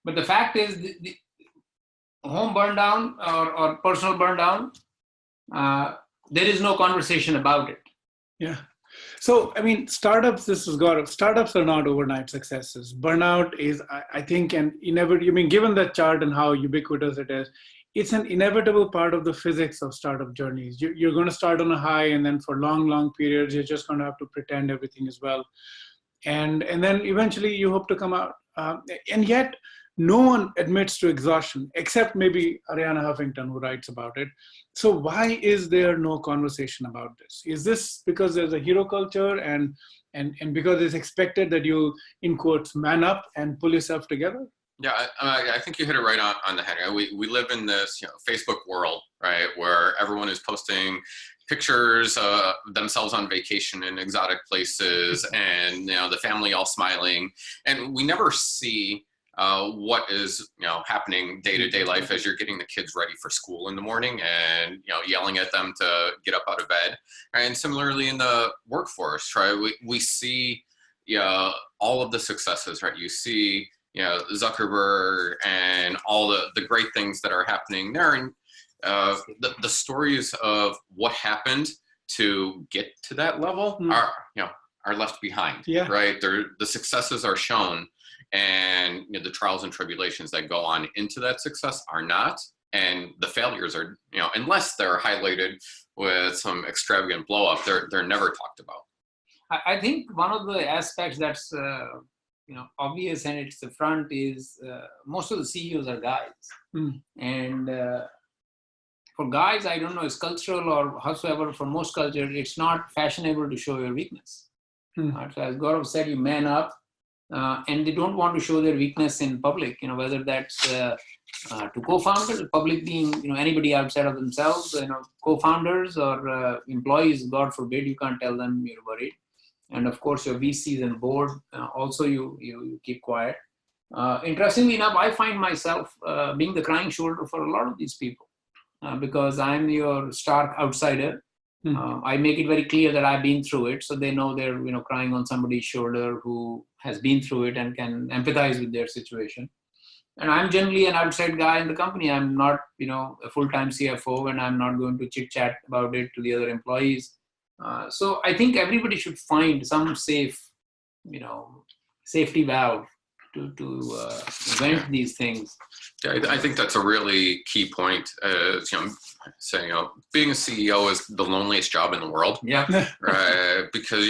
But the fact is, the home burn down or personal burn down, there is no conversation about it. Yeah. So, I mean, startups, this is Gaurav, startups are not overnight successes. Burnout is, I think, an inevitable, I mean, given the chart and how ubiquitous it is, it's an inevitable part of the physics of startup journeys. You're going to start on a high, and then for long, long periods, you're just going to have to pretend everything is well. And then eventually you hope to come out. And yet, no one admits to exhaustion, except maybe Arianna Huffington, who writes about it. So why is there no conversation about this? Is this because there's a hero culture and because it's expected that you, in quotes, man up and pull yourself together? Yeah, I think you hit it right on the head. We live in this Facebook world, right, where everyone is posting pictures of themselves on vacation in exotic places and the family all smiling, and we never see what is happening day-to-day life as you're getting the kids ready for school in the morning and yelling at them to get up out of bed. And similarly in the workforce, right, we see all of the successes, right? You see Zuckerberg and all the great things that are happening there, and the stories of what happened to get to that level are left behind. Yeah. Right? The successes are shown, and the trials and tribulations that go on into that success are not, and the failures are unless they're highlighted with some extravagant blow up, they're never talked about. I think one of the aspects that's obvious and it's the front is most of the CEOs are guys. And for guys, I don't know, it's cultural or howsoever, for most cultures, it's not fashionable to show your weakness. Right? So as Gaurav said, you man up, and they don't want to show their weakness in public, whether that's to co-founders, public being, anybody outside of themselves, co-founders or employees, God forbid, you can't tell them you're worried. And of course, your VCs and board, also you keep quiet. Interestingly enough, I find myself being the crying shoulder for a lot of these people because I'm your stark outsider. I make it very clear that I've been through it, so they know they're crying on somebody's shoulder who has been through it and can empathize with their situation. And I'm generally an outside guy in the company. I'm not a full-time CFO, and I'm not going to chit-chat about it to the other employees. So I think everybody should find some safe, safety valve to vent these things. Yeah, I think that's a really key point. Saying, being a CEO is the loneliest job in the world. Yeah. Right, because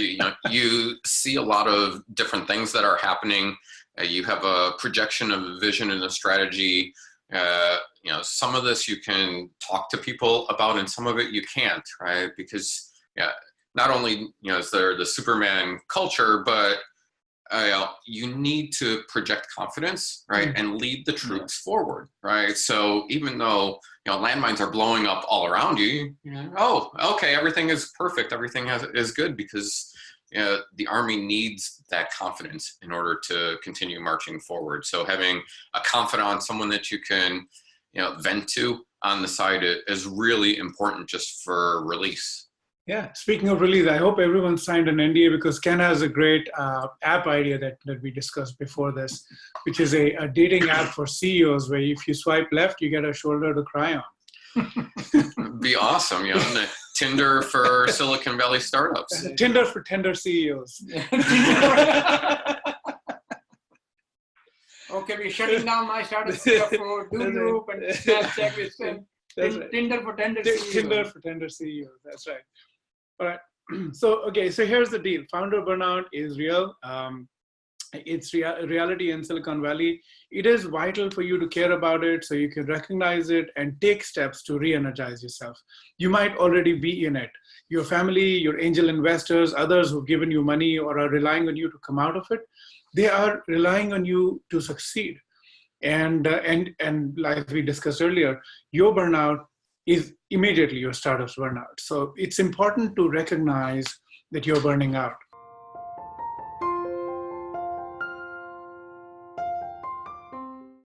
you see a lot of different things that are happening. You have a projection of a vision and a strategy. Some of this you can talk to people about, and some of it you can't, right? Because not only is there the Superman culture, but you need to project confidence, right, and lead the troops forward, right? So even though landmines are blowing up all around you, oh, okay, everything is perfect, everything is good, because the army needs that confidence in order to continue marching forward. So having a confidant, someone that you can vent to on the side is really important just for release. Yeah, speaking of release, I hope everyone signed an NDA, because Ken has a great app idea that we discussed before this, which is a dating app for CEOs where if you swipe left, you get a shoulder to cry on. Be awesome, Tinder for Silicon Valley startups. Tinder for tender CEOs. Okay, we're shutting down my startup CFO, Do Group, and Snapchat with Tinder for tender CEOs. Tinder for tender CEOs, that's right. All right. So here's the deal. Founder burnout is real. It's reality in Silicon Valley. It is vital for you to care about it so you can recognize it and take steps to re-energize yourself. You might already be in it. Your family, your angel investors, others who've given you money or are relying on you to come out of it, they are relying on you to succeed. And like we discussed earlier, your burnout is immediately your startup's burnout. So it's important to recognize that you're burning out.